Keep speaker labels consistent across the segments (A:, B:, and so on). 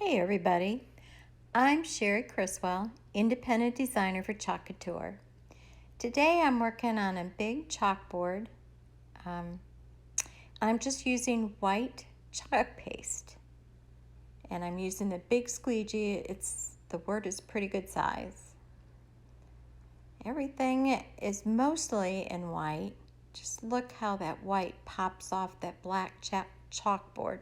A: Hey everybody, I'm Cherie Criswell, independent designer for Couture. Today I'm working on a big chalkboard. I'm just using white chalk paste and I'm using the big squeegee. The word is pretty good size. Everything is mostly in white. Just look how that white pops off that black chalkboard.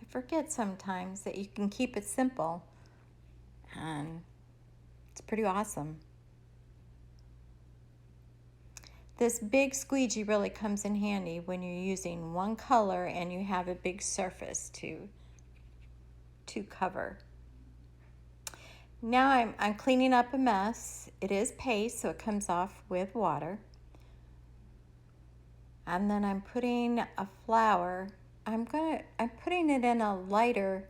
A: I forget sometimes that you can keep it simple, and it's pretty awesome. This big squeegee really comes in handy when you're using one color and you have a big surface to cover. Now I'm cleaning up a mess. It is paste, so it comes off with water. And then I'm putting a flower. I'm putting it in a lighter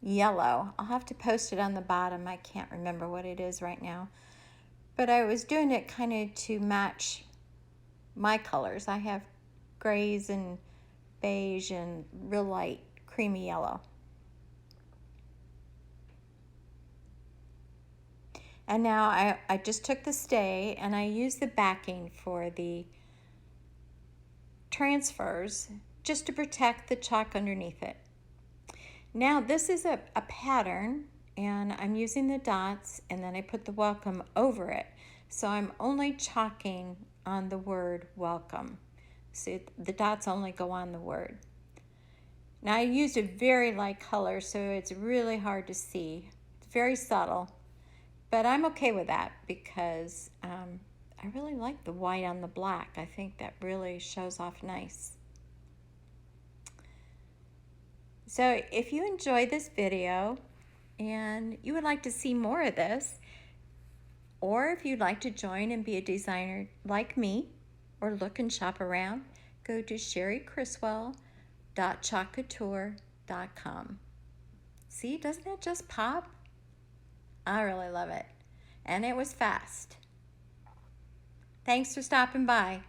A: yellow. I'll have to post it on the bottom. I can't remember what it is right now. But I was doing it kind of to match my colors. I have grays and beige and real light creamy yellow. And now I just took the stay and I used the backing for the transfers just to protect the chalk underneath it. Now this is a pattern and I'm using the dots and then I put the welcome over it. So I'm only chalking on the word welcome. See, the dots only go on the word. Now I used a very light color, so it's really hard to see. It's very subtle, but I'm okay with that because I really like the white on the black. I think that really shows off nice. So if you enjoyed this video and you would like to see more of this, or if you'd like to join and be a designer like me, or look and shop around, go to cherriecriswell.chalkcouture.com. See, doesn't it just pop? I really love it. And it was fast. Thanks for stopping by.